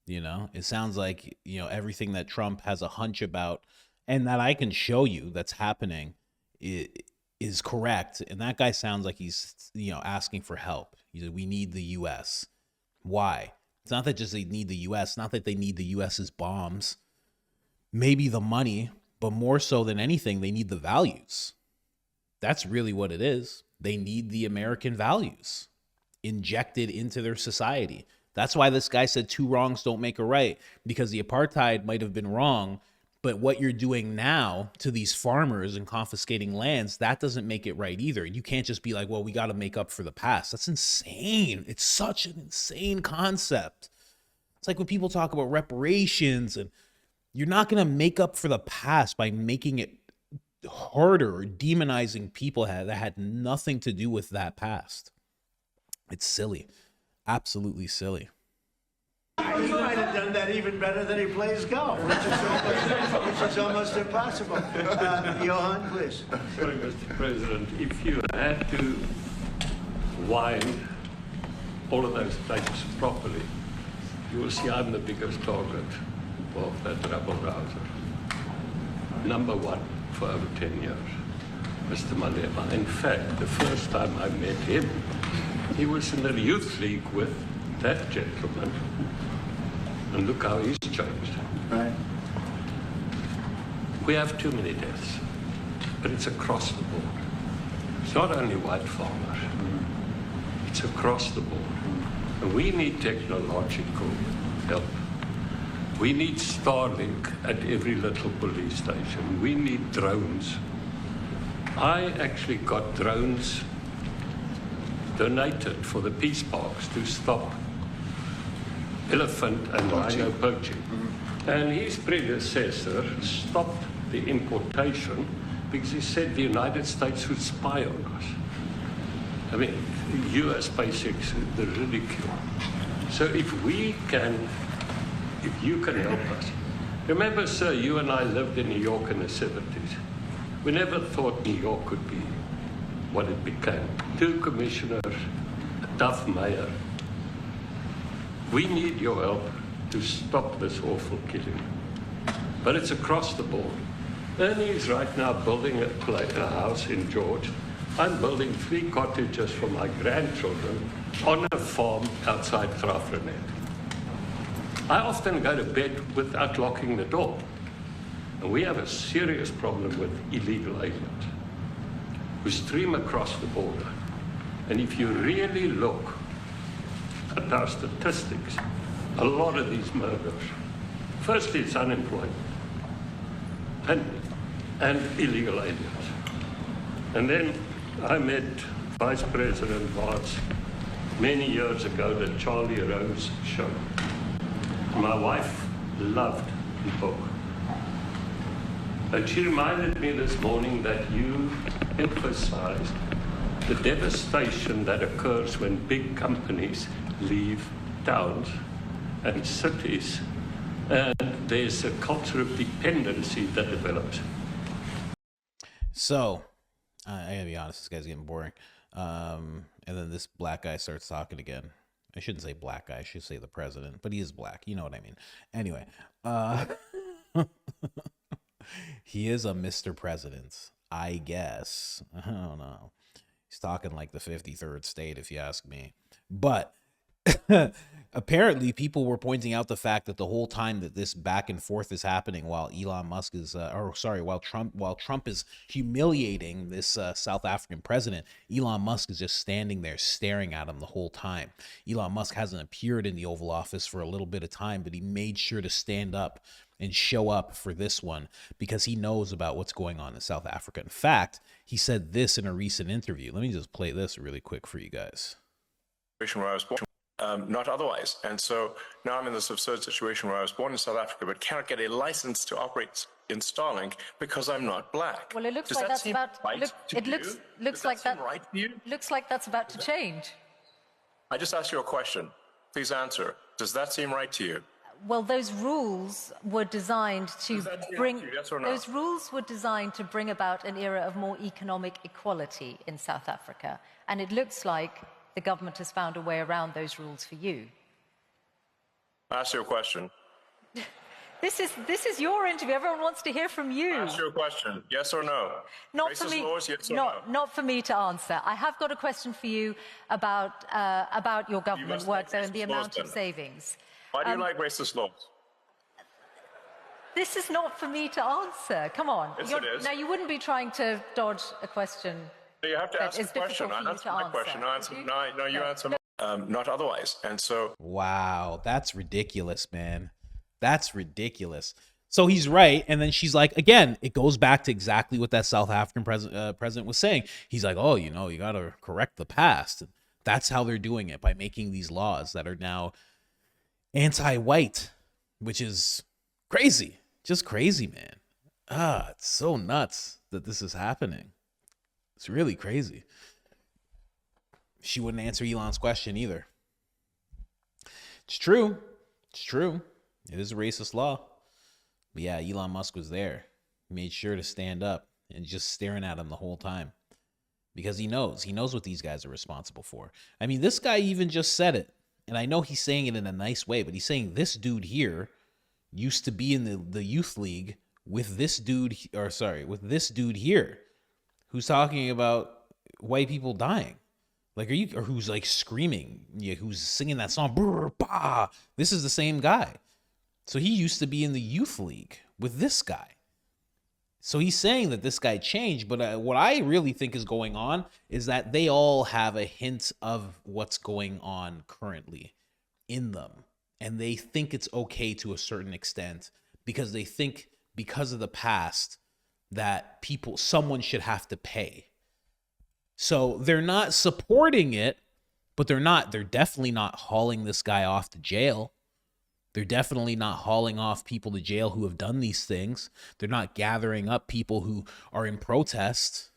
It sounds like, everything that Trump has a hunch about and that I can show you that's happening is correct. And that guy sounds like he's, asking for help. He said, we need the US. Why? It's not that just they need the US, not that they need the US's bombs, maybe the money, but more so than anything, they need the values. That's really what it is. They need the American values injected into their society. That's why this guy said 2 wrongs don't make a right, because the apartheid might have been wrong, but what you're doing now to these farmers and confiscating lands, that doesn't make it right either. You can't just be like, well, we got to make up for the past. That's insane. It's such an insane concept. It's like when people talk about reparations, and you're not going to make up for the past by making it harder or demonizing people that had nothing to do with that past. It's silly. Absolutely silly. He might have done that even better than he plays golf, which is almost impossible. Johan, please. Sorry, Mr. President, if you had to wind all of those tapes properly, you will see I'm the biggest target of that rabble-rouser. Number 1 for over 10 years, Mr. Malema. In fact, the first time I met him, he was in the youth league with that gentleman. And look how he's changed. Right. We have too many deaths, but it's across the board. It's not only white farmers. It's across the board. And we need technological help. We need Starlink at every little police station. We need drones. I actually got drones donated for the peace parks to stop elephant and rhino poaching. And his predecessor stopped the importation because he said the United States would spy on us. I mean, US basics, the ridicule. So if you can help us. Remember, sir, you and I lived in New York in the 70s. We never thought New York could be what it became. 2 commissioners, a tough mayor. We need your help to stop this awful killing. But it's across the board. Ernie is right now building a house in George. I'm building 3 cottages for my grandchildren on a farm outside Graaff-Reinet. I often go to bed without locking the door. And we have a serious problem with illegal aliens who stream across the border. And if you really look at our statistics, a lot of these murders, firstly, it's unemployment and illegal aliens. And then I met Vice President Vance many years ago at the Charlie Rose show. My wife loved the book. And she reminded me this morning that you emphasized the devastation that occurs when big companies leave towns and cities, and there's a culture of dependency that develops. So, I gotta be honest, this guy's getting boring. And then this black guy starts talking again. I shouldn't say black guy, I should say the president, but he is black, you know what I mean. Anyway, he is a Mr. President, I guess. I don't know. He's talking like the 53rd state, if you ask me. But Apparently, people were pointing out the fact that the whole time that this back and forth is happening, while Elon Musk is, while Trump is humiliating this South African president, Elon Musk is just standing there staring at him the whole time. Elon Musk hasn't appeared in the Oval Office for a little bit of time, but he made sure to stand up and show up for this one because he knows about what's going on in South Africa. In fact, he said this in a recent interview. Let me just play this really quick for you guys. Where I was born, not otherwise. And so now I'm in this absurd situation where I was born in South Africa but cannot get a license to operate in Starlink because I'm not black. Well, it looks Does like that that's seem about. right Look, to it you? looks Does like seem that. right to you? Looks like that's about to change. I just asked you a question. Please answer. Does that seem right to you? Well, those rules were designed to bring. Yes or no? Those rules were designed to bring about an era of more economic equality in South Africa, and it looks like the government has found a way around those rules for you. I asked you a question. This is your interview. Everyone wants to hear from you. I asked you a question. Yes or no? Not Racist for me. laws, yes or no? Not for me to answer. I have got a question for you about your government work, though, and the amount of savings. Why do you like racist laws? This is not for me to answer. Come on. Yes, it is. Now, you wouldn't be trying to dodge a question. You have to that ask a is question. difficult I for you answered to my answer. question. No, you answer mine. Not otherwise. And so. Wow, that's ridiculous, man. That's ridiculous. So he's right. And then she's like, again, it goes back to exactly what that South African president was saying. He's like, oh, you got to correct the past. And that's how they're doing it, by making these laws that are now anti-white, which is crazy. Just crazy, man. It's so nuts that this is happening. It's really crazy. She wouldn't answer Elon's question either. It's true. It's true. It is a racist law. But yeah, Elon Musk was there. He made sure to stand up and just staring at him the whole time. Because he knows what these guys are responsible for. I mean, this guy even just said it. And I know he's saying it in a nice way, but he's saying this dude here used to be in the youth league with this dude, with this dude here, who's talking about white people dying. Like, or who's like screaming, who's singing that song, brr, bah. This is the same guy. So he used to be in the youth league with this guy. So he's saying that this guy changed, but what I really think is going on is that they all have a hint of what's going on currently in them. And they think it's okay to a certain extent because they think because of the past that someone should have to pay. So they're not supporting it, but they're definitely not hauling this guy off to jail. They're definitely not hauling off people to jail who have done these things. They're not gathering up people who are in protest.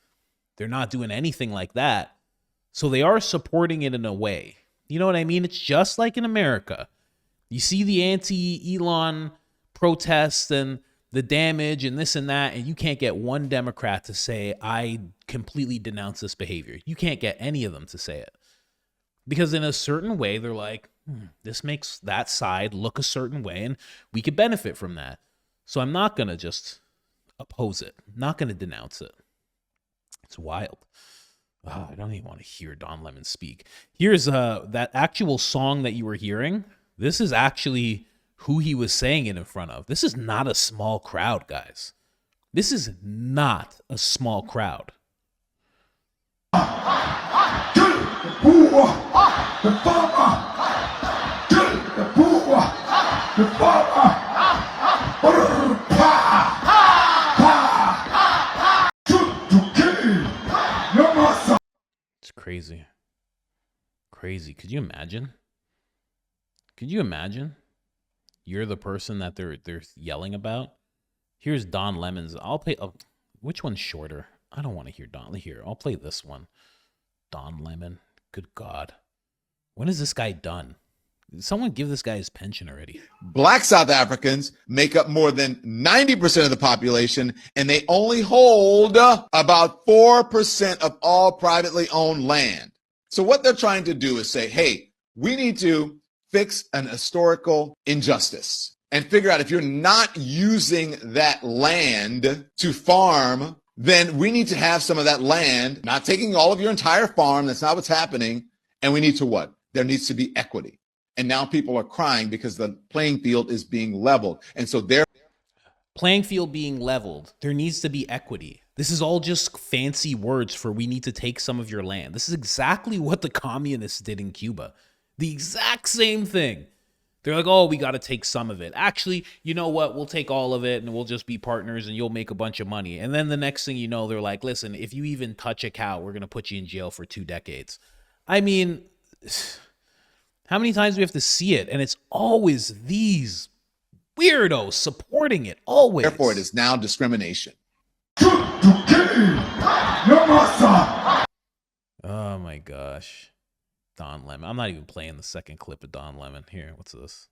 They're not doing anything like that. So they are supporting it in a way. You know what I mean? It's just like in America. You see the anti-Elon protests and the damage and this and that, and you can't get one Democrat to say, I completely denounce this behavior. You can't get any of them to say it. Because in a certain way, they're like, this makes that side look a certain way, and we could benefit from that. So I'm not going to just oppose it. I'm not going to denounce it. It's wild. I don't even want to hear Don Lemon speak. Here's that actual song that you were hearing. This is actually who he was saying it in front of. This is not a small crowd, guys. This is not a small crowd. It's crazy. Crazy. Could you imagine? Could you imagine? You're the person that they're yelling about. Here's Don Lemon's. I'll play. Which one's shorter? I don't want to hear Don. Here, I'll play this one. Don Lemon. Good God. When is this guy done? Someone give this guy his pension already. Black South Africans make up more than 90% of the population, and they only hold about 4% of all privately owned land. So what they're trying to do is say, hey, we need to fix an historical injustice and figure out if you're not using that land to farm, then we need to have some of that land, not taking all of your entire farm. That's not what's happening. And we need to what? there needs to be equity. And now people are crying because the playing field is being leveled. And so they're playing field being leveled. There needs to be equity. This is all just fancy words for we need to take some of your land. This is exactly what the communists did in Cuba. The exact same thing. They're like, oh, we got to take some of it. Actually, you know what? We'll take all of it and we'll just be partners and you'll make a bunch of money. And then the next thing you know, they're like, listen, if you even touch a cow, we're going to put you in jail for 2 decades. I mean, how many times do we have to see it? And it's always these weirdos supporting it. Always. Therefore, it is now discrimination. Oh my gosh. Don Lemon. I'm not even playing the second clip of Don Lemon. Here, what's this?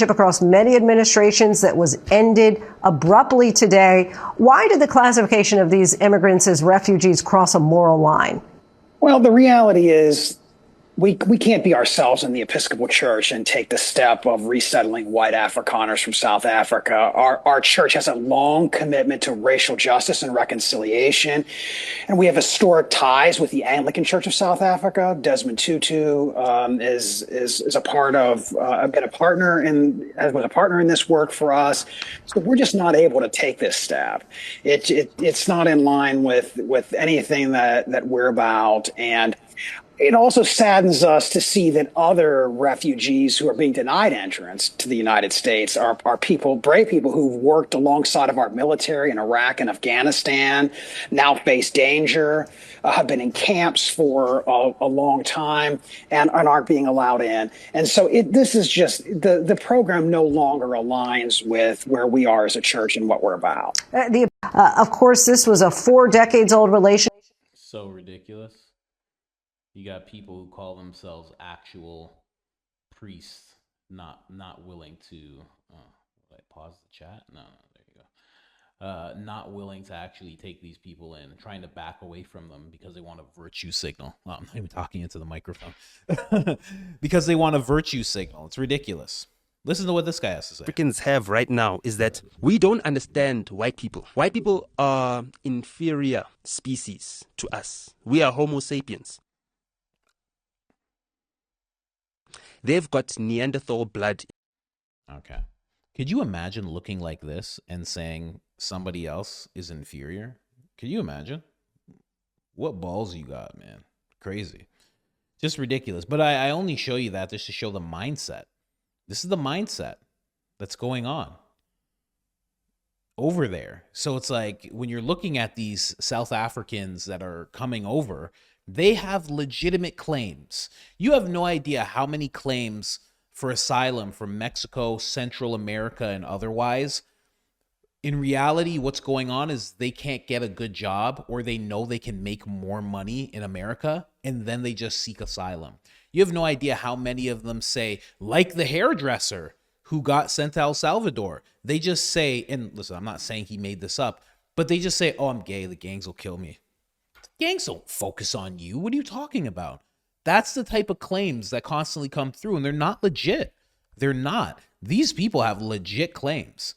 Across many administrations that was ended abruptly today. Why did the classification of these immigrants as refugees cross a moral line? Well, the reality is we can't be ourselves in the Episcopal Church and take the step of resettling white Afrikaners from South Africa. Our church has a long commitment to racial justice and reconciliation, and we have historic ties with the Anglican Church of South Africa. Desmond Tutu is a part of, been a partner was a partner in this work for us. So we're just not able to take this step. It's not in line with anything that we're about, and it also saddens us to see that other refugees who are being denied entrance to the United States are people, brave people who've worked alongside of our military in Iraq and Afghanistan, now face danger, have been in camps for a long time and aren't being allowed in. And so this is just, the program no longer aligns with where we are as a church and what we're about. Of course, this was a 4 decades old relationship. So ridiculous. You got people who call themselves actual priests, not willing to. Did I pause the chat? No, there you go. Not willing to actually take these people in, trying to back away from them because they want a virtue signal. Oh, I'm not even talking into the microphone. Because they want a virtue signal. It's ridiculous. Listen to what this guy has to say. Africans have right now is that we don't understand white people. White people are inferior species to us. We are Homo sapiens. They've got Neanderthal blood. Okay. Could you imagine looking like this and saying somebody else is inferior? Could you imagine? What balls you got, man? Crazy. Just ridiculous. But I only show you that just to show the mindset. This is the mindset that's going on over there. So it's like when you're looking at these South Africans that are coming over, they have legitimate claims. You have no idea how many claims for asylum from Mexico, Central America, and otherwise. In reality, what's going on is they can't get a good job, or they know they can make more money in America, and then they just seek asylum. You have no idea how many of them say, like the hairdresser who got sent to El Salvador. They just say, and listen, I'm not saying he made this up, but they just say, oh, I'm gay, the gangs will kill me. Gangs don't focus on you. What are you talking about? That's the type of claims that constantly come through, and they're not legit. They're not. These people have legit claims.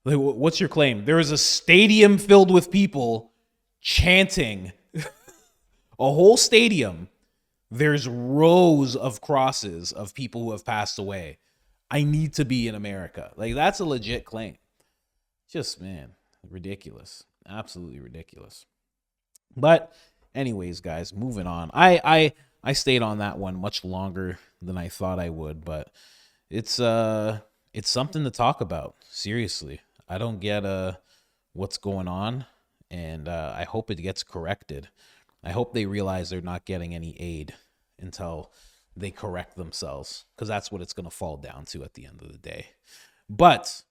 Like, what's your claim? There is a stadium filled with people chanting, a whole stadium. There's rows of crosses of people who have passed away. I need to be in America. Like, that's a legit claim. Just, man, ridiculous. Absolutely ridiculous. But anyways, guys, moving on. I stayed on that one much longer than I thought I would, but it's something to talk about. Seriously. I don't get what's going on, and I hope it gets corrected. I hope they realize they're not getting any aid until they correct themselves, because that's what it's going to fall down to at the end of the day. But